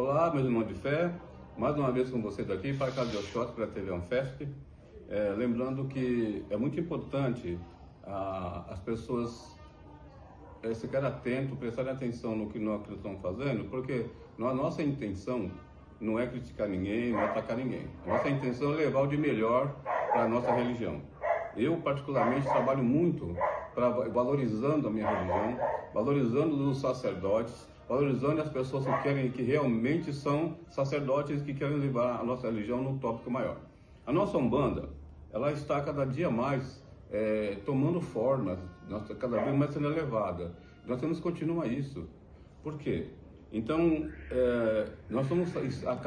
Olá, meus irmãos de fé, mais uma vez com vocês aqui para a Casa de Oxóssi, para a TV Anfesp. Lembrando que é muito importante as pessoas ficarem atentos, prestarem atenção no que nós estamos fazendo, porque a nossa intenção não é criticar ninguém, não é atacar ninguém. A nossa intenção é levar o de melhor para a nossa religião. Eu, particularmente, trabalho muito valorizando a minha religião, valorizando os sacerdotes, valorizando as pessoas que realmente são sacerdotes, que querem levar a nossa religião num tópico maior. A nossa Umbanda, ela está cada dia mais tomando forma, cada vez mais sendo elevada. Nós temos que continuar isso. Por quê? Então, nós estamos,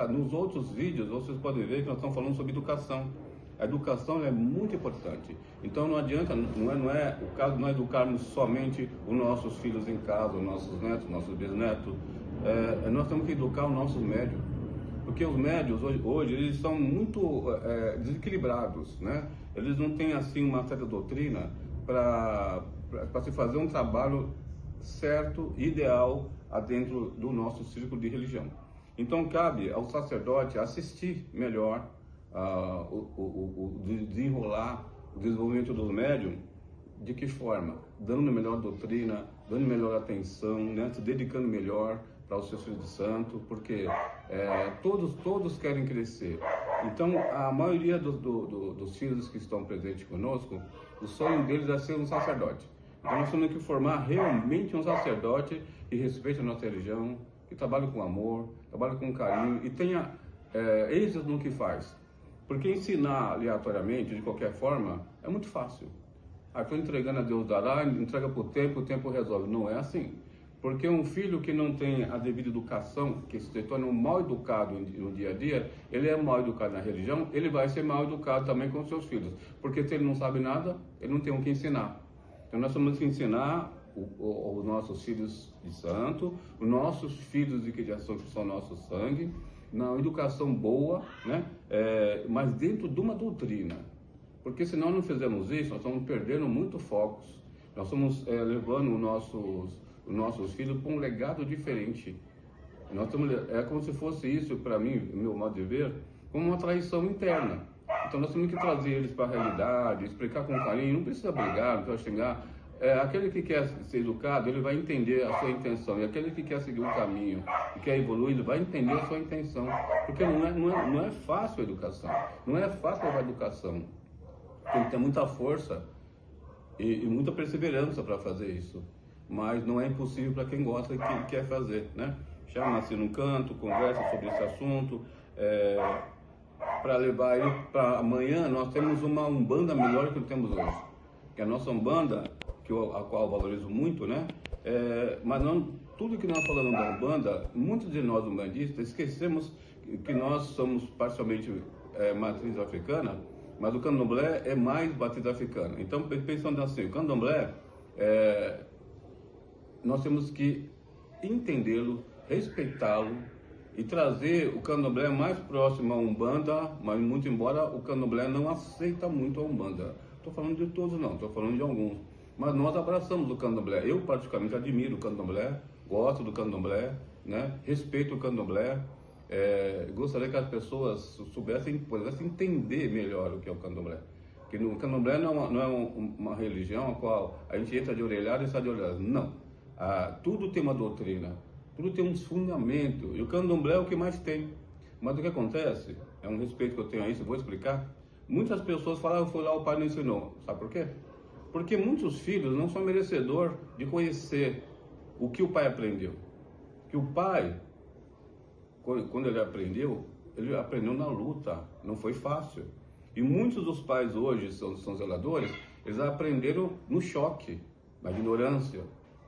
nos outros vídeos, vocês podem ver que nós estamos falando sobre educação. A educação é muito importante. Então não adianta, não é o caso de nós educarmos somente os nossos filhos em casa, os nossos netos, nossos bisnetos. Nós temos que educar os nossos médios. Porque os médios hoje eles são muito desequilibrados, né? Eles não têm assim uma certa doutrina para se fazer um trabalho certo, ideal, dentro do nosso círculo de religião. Então cabe ao sacerdote assistir melhor o desenrolar, o desenvolvimento dos médiums. De que forma? Dando melhor doutrina, dando melhor atenção, né? Se dedicando melhor para os seus filhos de santo, porque todos querem crescer. Então a maioria dos filhos que estão presentes conosco, o sonho deles é ser um sacerdote. Então nós temos que formar realmente um sacerdote que respeite a nossa religião, que trabalhe com amor, trabalhe com carinho e tenha êxito no que faz. Porque ensinar aleatoriamente, de qualquer forma, é muito fácil. Estou entregando a Deus dará, entrega para o tempo resolve. Não é assim. Porque um filho que não tem a devida educação, que se torna um mal educado no dia a dia, ele é mal educado na religião, ele vai ser mal educado também com os seus filhos. Porque se ele não sabe nada, ele não tem o que ensinar. Então nós temos que ensinar os nossos filhos de santo, os nossos filhos de criação que são nosso sangue, na educação boa, né? Mas dentro de uma doutrina. Porque se nós não fizermos isso, nós estamos perdendo muito focos. Nós estamos levando os nossos filhos para um legado diferente. É como se fosse isso, para mim, meu modo de ver, como uma traição interna. Então nós temos que trazer eles para a realidade, explicar com carinho, não precisa brigar, não precisa xingar. Aquele que quer ser educado, ele vai entender a sua intenção. E aquele que quer seguir um caminho, que quer evoluir, ele vai entender a sua intenção. Porque não é fácil a educação. Não é fácil a educação. Tem que ter muita força e muita perseverança para fazer isso. Mas não é impossível para quem gosta e quem quer fazer, né? Chama-se num canto, conversa sobre esse assunto. Para levar ele para amanhã, nós temos uma Umbanda melhor que temos hoje. Que a nossa Umbanda, a qual eu valorizo muito, né? Mas não, tudo que nós falamos da Umbanda, muitos de nós umbandistas esquecemos que nós somos parcialmente matriz africana, mas o candomblé é mais matriz africana. Então, pensando assim, o candomblé, nós temos que entendê-lo, respeitá-lo e trazer o candomblé mais próximo à Umbanda, mas muito embora o candomblé não aceita muito a Umbanda. Estou falando de todos não, estou falando de alguns. Mas nós abraçamos o candomblé. Eu, particularmente, admiro o candomblé, gosto do candomblé, né? Respeito o candomblé. Gostaria que as pessoas pudessem entender melhor o que é o candomblé. Que o candomblé não é uma religião a qual a gente entra de orelhada e sai de orelhada. Não. Tudo tem uma doutrina, tudo tem um fundamento. E o candomblé é o que mais tem. Mas o que acontece, é um respeito que eu tenho a isso, eu vou explicar. Muitas pessoas falam, foi lá, o pai não ensinou. Sabe por quê? Porque muitos filhos não são merecedores de conhecer o que o pai aprendeu. Que o pai, quando ele aprendeu na luta, não foi fácil. E muitos dos pais hoje são zeladores, eles aprenderam no choque, na ignorância,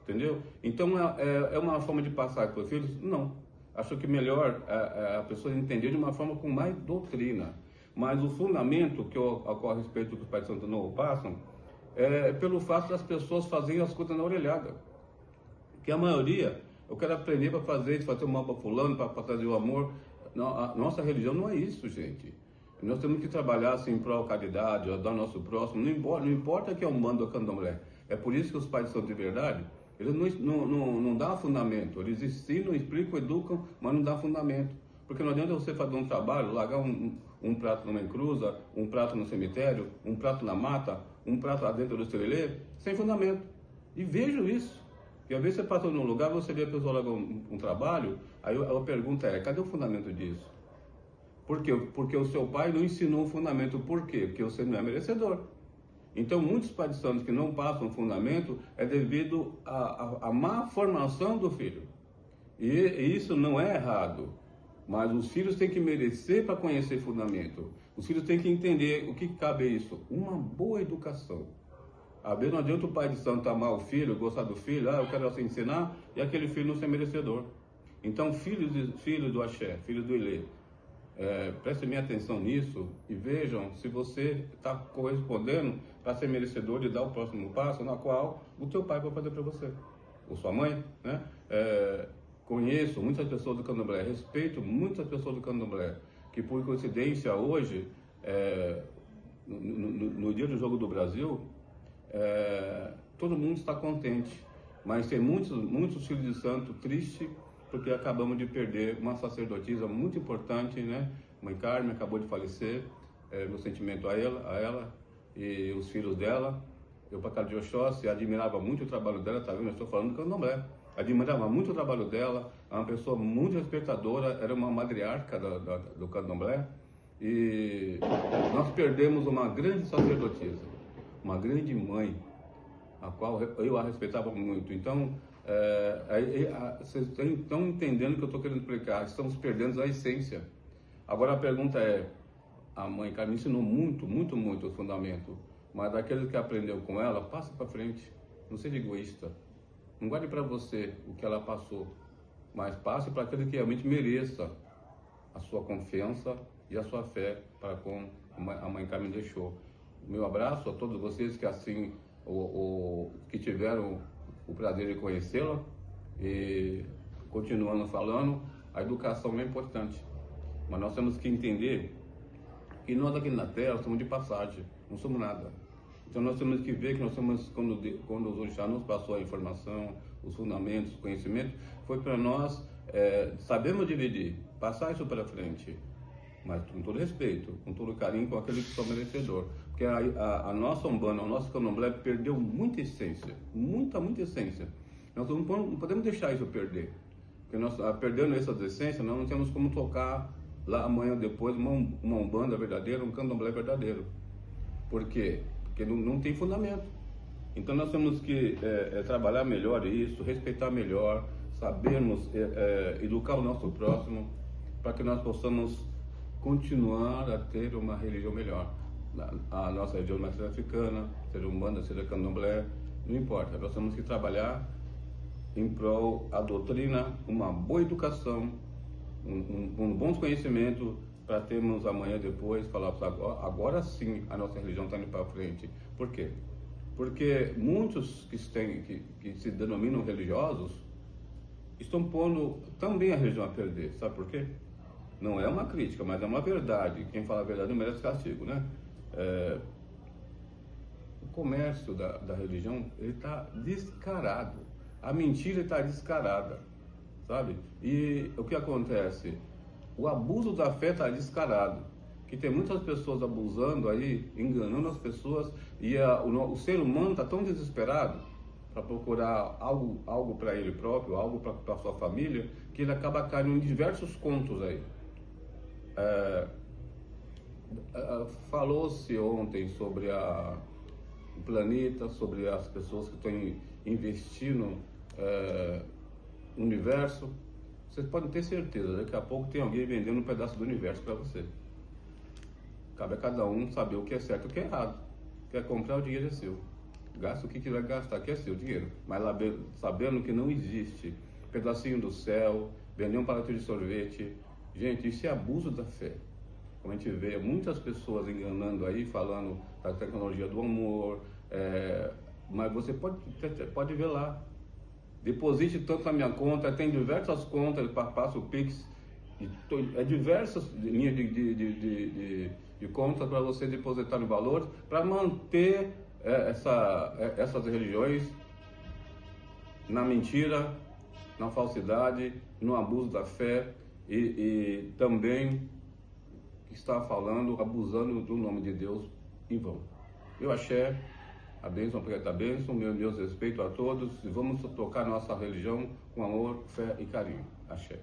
entendeu? Então é uma forma de passar para os filhos? Não. Acho que melhor a pessoa entender de uma forma com mais doutrina. Mas o fundamento a qual a respeito do que os pais de Santo Novo passam, pelo fato das pessoas fazerem as coisas na orelhada. Que a maioria, eu quero aprender para fazer o mal para fulano, para trazer o amor. Não, a nossa religião não é isso, gente. Nós temos que trabalhar assim para a caridade, ajudar o nosso próximo, não importa que é um bando ou candomblé. É por isso que os pais de santo de verdade, Eles não dão fundamento, eles ensinam, explicam, educam, mas não dão fundamento. Porque não adianta você fazer um trabalho, largar um prato numa encruza, um prato no cemitério, um prato na mata, um prato lá dentro do estrelê, sem fundamento. E vejo isso. E às vezes você passa num lugar, você vê a pessoa largar um trabalho, aí a pergunta é, cadê o fundamento disso? Por quê? Porque o seu pai não ensinou o fundamento. Por quê? Porque você não é merecedor. Então, muitos pais de santos que não passam fundamento é devido à má formação do filho. E isso não é errado, mas os filhos têm que merecer para conhecer fundamento. Os filhos têm que entender o que cabe a isso. Uma boa educação. Às vezes não adianta o pai de santo amar o filho, gostar do filho, eu quero assim ensinar, e aquele filho não ser merecedor. Então, filhos do axé, filhos do ilê, prestem minha atenção nisso e vejam se você está correspondendo para ser merecedor de dar o próximo passo, na qual o teu pai vai fazer para você, ou sua mãe, né? Conheço muitas pessoas do candomblé, respeito muitas pessoas do candomblé, que por coincidência hoje, no dia do Jogo do Brasil, todo mundo está contente, mas tem muitos filhos de santo tristes, porque acabamos de perder uma sacerdotisa muito importante, né? Mãe Carmen acabou de falecer, meu sentimento a ela e os filhos dela. Eu, para casa de Oxóssi, admirava muito o trabalho dela, tá vendo? Eu estou falando do candomblé. Admirava muito o trabalho dela, é uma pessoa muito respeitadora, era uma matriarca do candomblé. E nós perdemos uma grande sacerdotisa, uma grande mãe, a qual eu a respeitava muito. Então, vocês estão entendendo o que eu estou querendo explicar, estamos perdendo a essência. Agora a pergunta é, a mãe Carmen ensinou muito o fundamento, mas daquele que aprendeu com ela, passa para frente, não seja egoísta, não guarde para você o que ela passou, mas passe para aquele que realmente mereça a sua confiança e a sua fé para com a mãe Carmen deixou. Meu abraço a todos vocês que assim, que tiveram o prazer de conhecê-la, e continuando falando, a educação é importante, mas nós temos que entender que nós aqui na Terra somos de passagem, não somos nada. Então nós temos que ver que nós somos, quando os orixás nos passou a informação, os fundamentos, o conhecimento, foi para nós sabemos dividir, passar isso para frente, mas com todo respeito, com todo carinho, com aquele que são merecedor. Porque a nossa Umbanda, o nosso candomblé perdeu muita essência, muita essência. Nós não podemos deixar isso perder. Porque nós, perdendo essas essências, nós não temos como tocar lá amanhã depois uma Umbanda verdadeira, um candomblé verdadeiro. Por quê? Porque não tem fundamento. Então nós temos que trabalhar melhor isso, respeitar melhor, sabermos educar o nosso próximo, para que nós possamos continuar a ter uma religião melhor. A nossa religião matriz africana, seja Umbanda, seja Candomblé, não importa. Nós temos que trabalhar em prol da doutrina, uma boa educação, um bom conhecimento, para termos amanhã depois falar agora sim a nossa religião está indo para frente. Por quê? Porque muitos que se denominam religiosos estão pondo também a religião a perder. Sabe por quê? Não é uma crítica, mas é uma verdade. Quem fala a verdade não merece castigo, né? O comércio da religião, ele está descarado. A mentira está descarada, sabe? E o que acontece? O abuso da fé está descarado. Que tem muitas pessoas abusando aí, enganando as pessoas, e o ser humano está tão desesperado para procurar algo para ele próprio, algo para sua família, que ele acaba caindo em diversos contos aí. Falou-se ontem sobre o planeta, sobre as pessoas que estão investindo no universo. Vocês podem ter certeza, daqui a pouco tem alguém vendendo um pedaço do universo para você. Cabe a cada um saber o que é certo e o que é errado. Quer comprar, o dinheiro é seu. Gasta o que quiser gastar, que é seu dinheiro. Mas sabendo que não existe pedacinho do céu, vender um palito de sorvete. Gente, isso é abuso da fé. Como a gente vê muitas pessoas enganando aí, falando da tecnologia do amor, mas você pode ver lá. Deposite tanto na minha conta, tem diversas contas, passo o Pix, diversas linhas de contas para você depositar no valor, para manter essas religiões na mentira, na falsidade, no abuso da fé e também está falando, abusando do nome de Deus em vão. Meu axé, a bênção, preta bênção, meu Deus, respeito a todos e vamos tocar nossa religião com amor, fé e carinho. Axé.